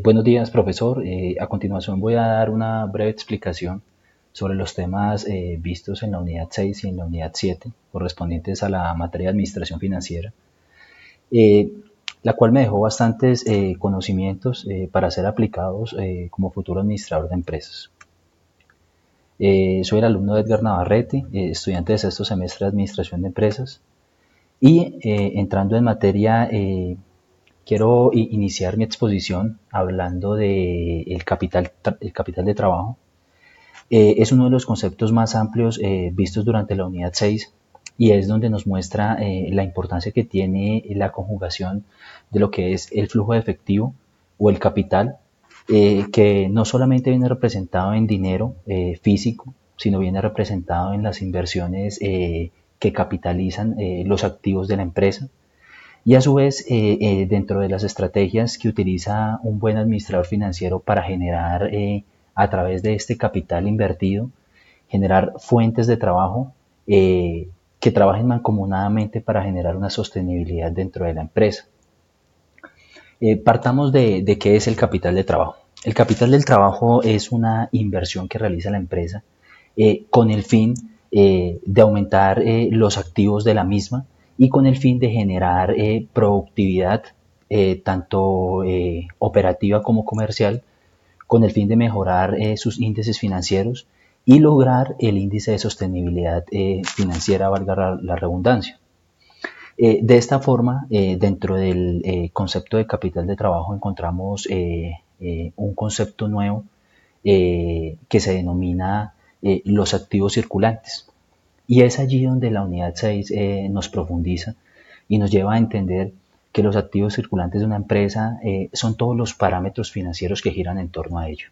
Buenos días, profesor. A continuación voy a dar una breve explicación sobre los temas vistos en la unidad 6 y en la unidad 7, correspondientes a la materia de administración financiera, eh, la cual me dejó bastantes conocimientos para ser aplicados como futuro administrador de empresas. Soy el alumno de Edgar Navarrete, estudiante de sexto semestre de administración de empresas, y entrando en materia, quiero iniciar mi exposición hablando de el capital de trabajo. Es uno de los conceptos más amplios vistos durante la unidad 6 y es donde nos muestra la importancia que tiene la conjugación de lo que es el flujo de efectivo o el capital, que no solamente viene representado en dinero físico, sino viene representado en las inversiones que capitalizan los activos de la empresa y a su vez, dentro de las estrategias que utiliza un buen administrador financiero para generar, a través de este capital invertido, generar fuentes de trabajo que trabajen mancomunadamente para generar una sostenibilidad dentro de la empresa. Partamos de qué es el capital de trabajo. El capital del trabajo es una inversión que realiza la empresa con el fin de aumentar los activos de la misma y con el fin de generar productividad tanto operativa como comercial, con el fin de mejorar sus índices financieros y lograr el índice de sostenibilidad financiera, valga la redundancia. De esta forma, dentro del concepto de capital de trabajo encontramos un concepto nuevo que se denomina los activos circulantes. Y es allí donde la unidad 6 nos profundiza y nos lleva a entender que los activos circulantes de una empresa son todos los parámetros financieros que giran en torno a ello.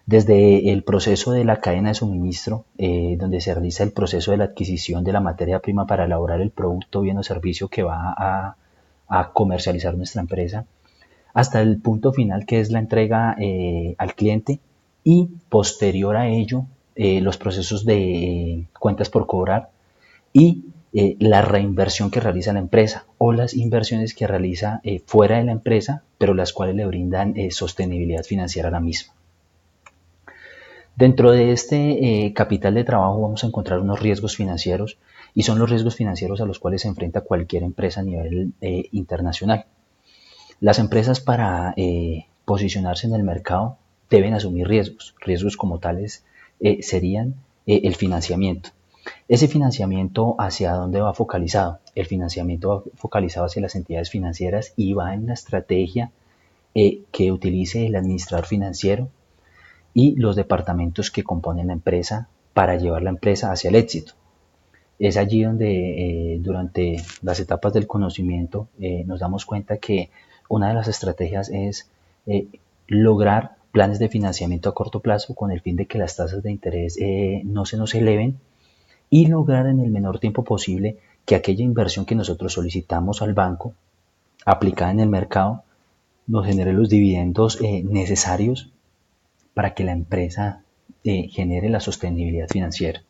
Desde el proceso de la cadena de suministro, donde se realiza el proceso de la adquisición de la materia prima para elaborar el producto, bien o servicio que va a comercializar nuestra empresa, hasta el punto final que es la entrega al cliente y posterior a ello los procesos de cuentas por cobrar y la reinversión que realiza la empresa o las inversiones que realiza fuera de la empresa, pero las cuales le brindan sostenibilidad financiera a la misma. Dentro de este capital de trabajo vamos a encontrar unos riesgos financieros y son los riesgos financieros a los cuales se enfrenta cualquier empresa a nivel internacional. Las empresas para posicionarse en el mercado deben asumir riesgos. Riesgos como tales serían el financiamiento. Ese financiamiento, ¿hacia dónde va focalizado? El financiamiento va focalizado hacia las entidades financieras y va en la estrategia que utilice el administrador financiero y los departamentos que componen la empresa para llevar la empresa hacia el éxito. Es allí donde durante las etapas del conocimiento nos damos cuenta que una de las estrategias es lograr planes de financiamiento a corto plazo con el fin de que las tasas de interés no se nos eleven y lograr en el menor tiempo posible que aquella inversión que nosotros solicitamos al banco aplicada en el mercado nos genere los dividendos necesarios para que la empresa genere la sostenibilidad financiera.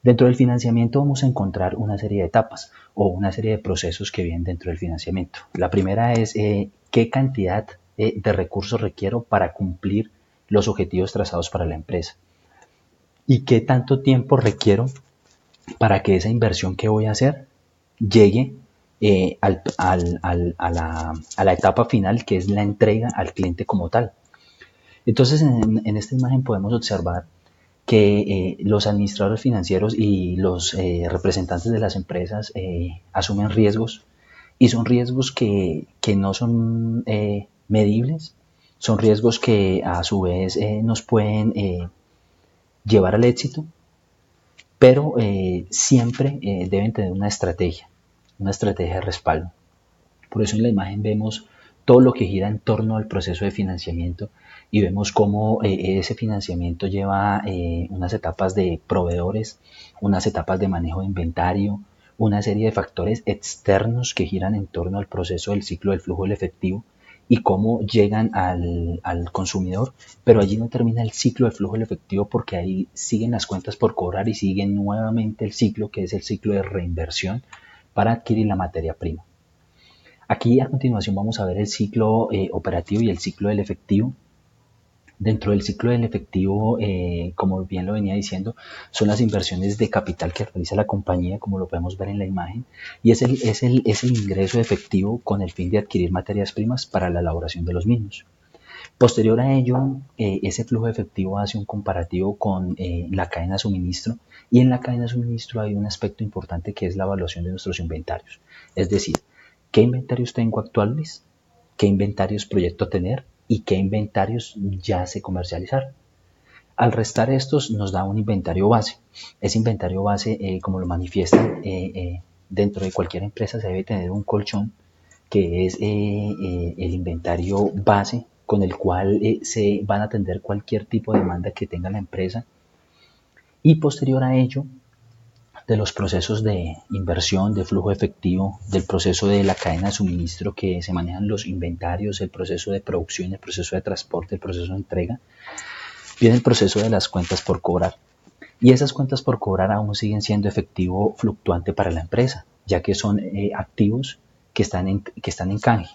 Dentro del financiamiento vamos a encontrar una serie de etapas o una serie de procesos que vienen dentro del financiamiento. La primera es qué cantidad de recursos requiero para cumplir los objetivos trazados para la empresa y qué tanto tiempo requiero para que esa inversión que voy a hacer llegue a la etapa final, que es la entrega al cliente como tal. Entonces, en esta imagen podemos observar que los administradores financieros y los representantes de las empresas asumen riesgos y son riesgos que no son medibles, son riesgos que a su vez nos pueden llevar al éxito, pero siempre deben tener una estrategia de respaldo. Por eso en la imagen vemos todo lo que gira en torno al proceso de financiamiento y vemos cómo ese financiamiento lleva unas etapas de proveedores, unas etapas de manejo de inventario, una serie de factores externos que giran en torno al proceso del ciclo del flujo del efectivo y cómo llegan al consumidor, pero allí no termina el ciclo del flujo del efectivo porque ahí siguen las cuentas por cobrar y siguen nuevamente el ciclo que es el ciclo de reinversión para adquirir la materia prima. Aquí a continuación vamos a ver el ciclo operativo y el ciclo del efectivo. Dentro del ciclo del efectivo, como bien lo venía diciendo, son las inversiones de capital que realiza la compañía, como lo podemos ver en la imagen, y es el ingreso efectivo con el fin de adquirir materias primas para la elaboración de los mismos. Posterior a ello, ese flujo efectivo hace un comparativo con la cadena de suministro, y en la cadena de suministro hay un aspecto importante que es la evaluación de nuestros inventarios. Es decir, ¿qué inventarios tengo actuales? ¿Qué inventarios proyecto tener? ¿Y qué inventarios ya se comercializaron? Al restar estos nos da un inventario base. Ese inventario base, como lo manifiestan, dentro de cualquier empresa se debe tener un colchón que es el inventario base con el cual se van a atender cualquier tipo de demanda que tenga la empresa. Y posterior a ello, de los procesos de inversión, de flujo efectivo, del proceso de la cadena de suministro que se manejan los inventarios, el proceso de producción, el proceso de transporte, el proceso de entrega, viene el proceso de las cuentas por cobrar. Y esas cuentas por cobrar aún siguen siendo efectivo fluctuante para la empresa, ya que son activos que están en canje.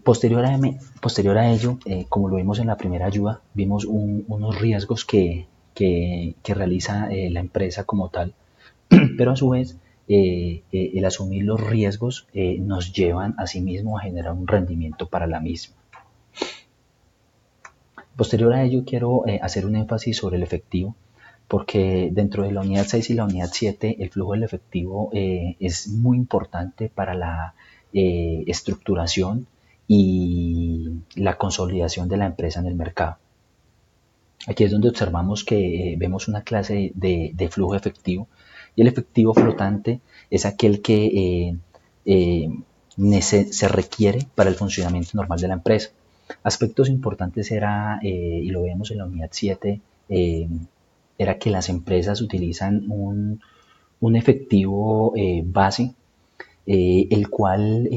Posterior a ello, como lo vimos en la primera ayuda, vimos unos riesgos que realiza la empresa como tal, pero a su vez el asumir los riesgos nos llevan a sí mismo a generar un rendimiento para la misma. Posterior a ello quiero hacer un énfasis sobre el efectivo, porque dentro de la unidad 6 y la unidad 7 el flujo del efectivo es muy importante para la estructuración y la consolidación de la empresa en el mercado. Aquí es donde observamos que vemos una clase de flujo efectivo, y el efectivo flotante es aquel que se requiere para el funcionamiento normal de la empresa. Aspectos importantes y lo vemos en la unidad 7, era que las empresas utilizan un efectivo base, el cual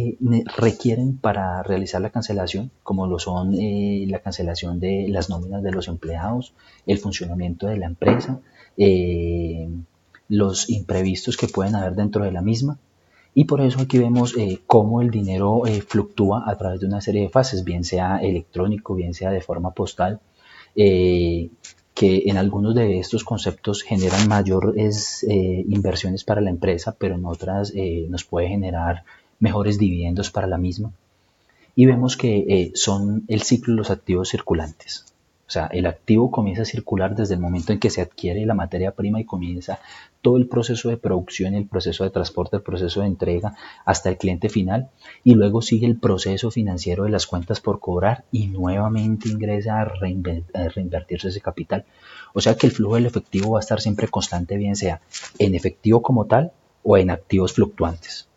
requieren para realizar la cancelación, como lo son la cancelación de las nóminas de los empleados, el funcionamiento de la empresa, eh, los imprevistos que pueden haber dentro de la misma. Y por eso aquí vemos cómo el dinero fluctúa a través de una serie de fases, bien sea electrónico, bien sea de forma postal, eh, que en algunos de estos conceptos generan mayores inversiones para la empresa, pero en otras nos puede generar mejores dividendos para la misma. Y vemos que son el ciclo de los activos circulantes. O sea, el activo comienza a circular desde el momento en que se adquiere la materia prima y comienza todo el proceso de producción, el proceso de transporte, el proceso de entrega hasta el cliente final, y luego sigue el proceso financiero de las cuentas por cobrar y nuevamente ingresa a reinvertirse ese capital. O sea que el flujo del efectivo va a estar siempre constante, bien sea en efectivo como tal o en activos fluctuantes.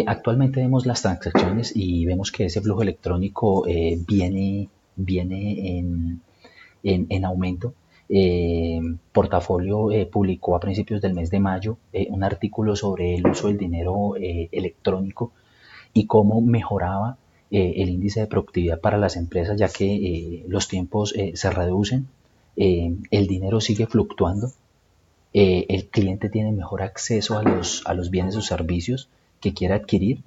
Actualmente vemos las transacciones y vemos que ese flujo electrónico viene en aumento. Portafolio publicó a principios del mes de mayo un artículo sobre el uso del dinero electrónico y cómo mejoraba el índice de productividad para las empresas, ya que los tiempos se reducen, el dinero sigue fluctuando, el cliente tiene mejor acceso a los bienes o servicios que quiere adquirir,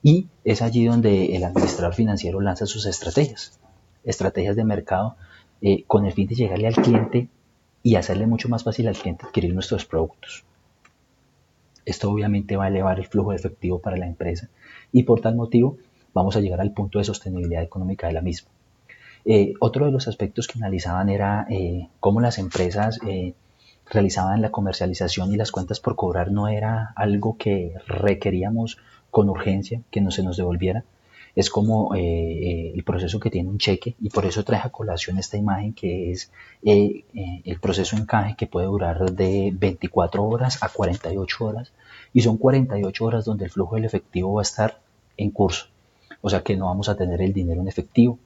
y es allí donde el administrador financiero lanza sus estrategias de mercado, con el fin de llegarle al cliente y hacerle mucho más fácil al cliente adquirir nuestros productos. Esto obviamente va a elevar el flujo de efectivo para la empresa, y por tal motivo vamos a llegar al punto de sostenibilidad económica de la misma. Otro de los aspectos que analizaban era cómo las empresas realizaban la comercialización y las cuentas por cobrar no era algo que requeríamos con urgencia que no se nos devolviera. Es como el proceso que tiene un cheque, y por eso traje a colación esta imagen que es el proceso en canje, que puede durar de 24 horas a 48 horas, y son 48 horas donde el flujo del efectivo va a estar en curso. O sea que no vamos a tener el dinero en efectivo,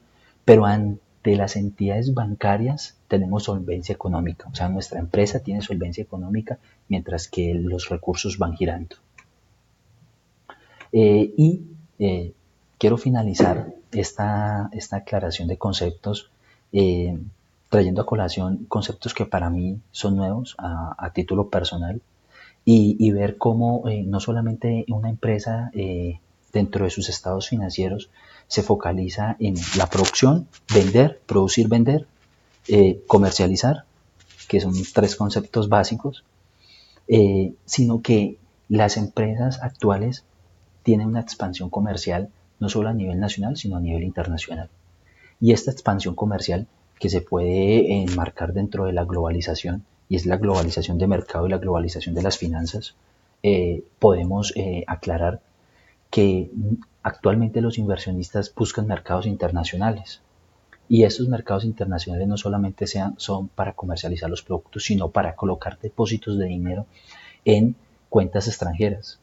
pero ante las entidades bancarias tenemos solvencia económica. O sea, nuestra empresa tiene solvencia económica mientras que los recursos van girando. Y quiero finalizar esta aclaración de conceptos eh, trayendo a colación conceptos que para mí son nuevos a título personal. y ver cómo no solamente una empresa dentro de sus estados financieros se focaliza en la producción, vender, producir, vender, comercializar, que son tres conceptos básicos, sino que las empresas actuales tienen una expansión comercial no solo a nivel nacional, sino a nivel internacional. Y esta expansión comercial que se puede enmarcar dentro de la globalización, y es la globalización de mercado y la globalización de las finanzas, podemos aclarar que actualmente los inversionistas buscan mercados internacionales. Y estos mercados internacionales no solamente son para comercializar los productos, sino para colocar depósitos de dinero en cuentas extranjeras.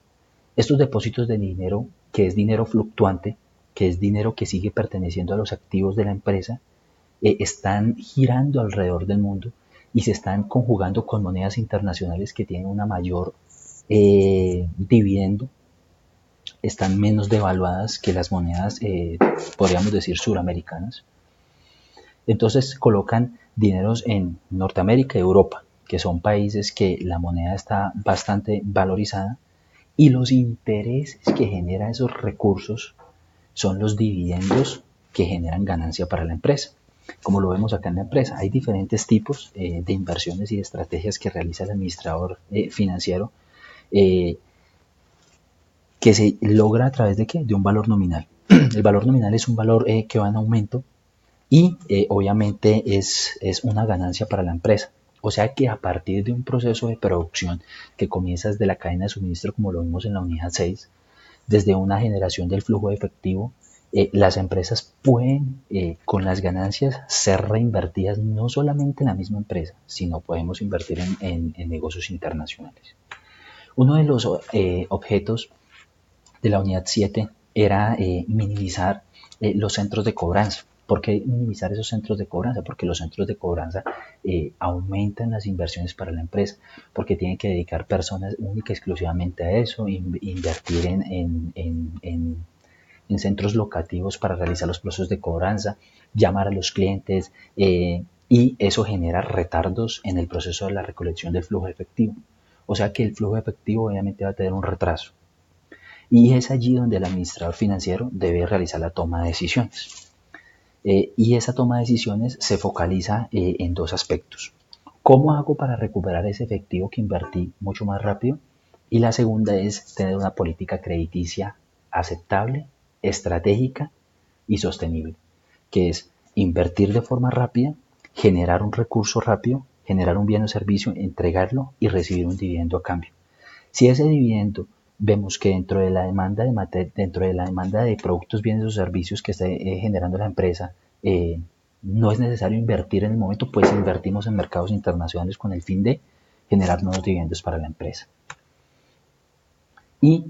Estos depósitos de dinero, que es dinero fluctuante, que es dinero que sigue perteneciendo a los activos de la empresa, están girando alrededor del mundo y se están conjugando con monedas internacionales que tienen una mayor dividendo, están menos devaluadas que las monedas, podríamos decir, suramericanas. Entonces colocan dineros en Norteamérica y Europa, que son países que la moneda está bastante valorizada, y los intereses que genera esos recursos son los dividendos que generan ganancia para la empresa. Como lo vemos acá en la empresa, hay diferentes tipos de inversiones y de estrategias que realiza el administrador financiero, eh, que se logra a través de ¿qué? De un valor nominal. El valor nominal es un valor que va en aumento y obviamente es una ganancia para la empresa. O sea que a partir de un proceso de producción que comienza desde la cadena de suministro, como lo vimos en la unidad 6, desde una generación del flujo de efectivo, las empresas pueden, con las ganancias, ser reinvertidas no solamente en la misma empresa, sino podemos invertir en negocios internacionales. Uno de los objetos de la unidad 7 era minimizar los centros de cobranza. ¿Por qué minimizar esos centros de cobranza? Porque los centros de cobranza aumentan las inversiones para la empresa, porque tienen que dedicar personas única y exclusivamente a eso, invertir en centros locativos para realizar los procesos de cobranza, llamar a los clientes, y eso genera retardos en el proceso de la recolección del flujo efectivo. O sea que el flujo efectivo obviamente va a tener un retraso. Y es allí donde el administrador financiero debe realizar la toma de decisiones. Y esa toma de decisiones se focaliza en dos aspectos. ¿Cómo hago para recuperar ese efectivo que invertí mucho más rápido? Y la segunda es tener una política crediticia aceptable, estratégica y sostenible, que es invertir de forma rápida, generar un recurso rápido, generar un bien o servicio, entregarlo y recibir un dividendo a cambio. Si ese dividendo vemos que dentro de la demanda de productos, bienes o servicios que esté generando la empresa, no es necesario invertir en el momento, pues invertimos en mercados internacionales con el fin de generar nuevos dividendos para la empresa. Y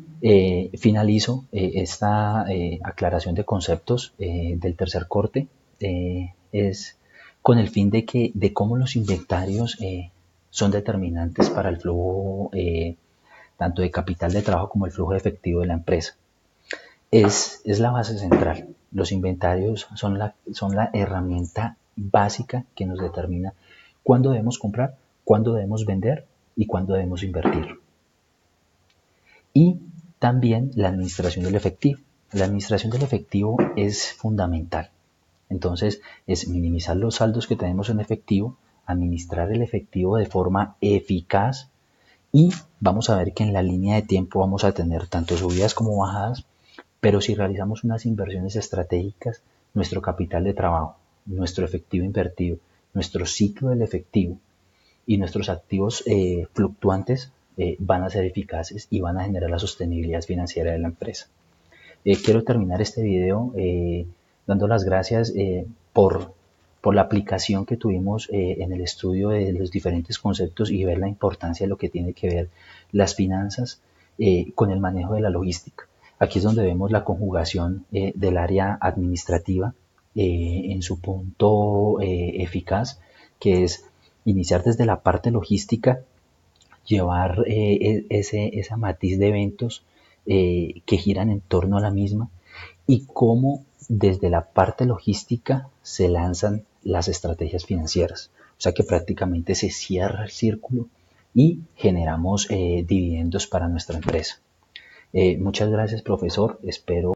finalizo esta aclaración de conceptos del tercer corte, es con el fin de cómo los inventarios son determinantes para el flujo tanto de capital de trabajo como el flujo efectivo de la empresa. Es la base central. Los inventarios son la herramienta básica que nos determina cuándo debemos comprar, cuándo debemos vender y cuándo debemos invertir. Y también la administración del efectivo. La administración del efectivo es fundamental. Entonces, es minimizar los saldos que tenemos en efectivo, administrar el efectivo de forma eficaz, y vamos a ver que en la línea de tiempo vamos a tener tanto subidas como bajadas, pero si realizamos unas inversiones estratégicas, nuestro capital de trabajo, nuestro efectivo invertido, nuestro ciclo del efectivo y nuestros activos fluctuantes van a ser eficaces y van a generar la sostenibilidad financiera de la empresa. Quiero terminar este video dando las gracias por la aplicación que tuvimos en el estudio de los diferentes conceptos y ver la importancia de lo que tiene que ver las finanzas con el manejo de la logística. Aquí es donde vemos la conjugación del área administrativa en su punto eficaz, que es iniciar desde la parte logística, llevar ese matiz de eventos que giran en torno a la misma, y cómo desde la parte logística se lanzan las estrategias financieras. O sea que prácticamente se cierra el círculo y generamos dividendos para nuestra empresa. Muchas gracias, profesor. Espero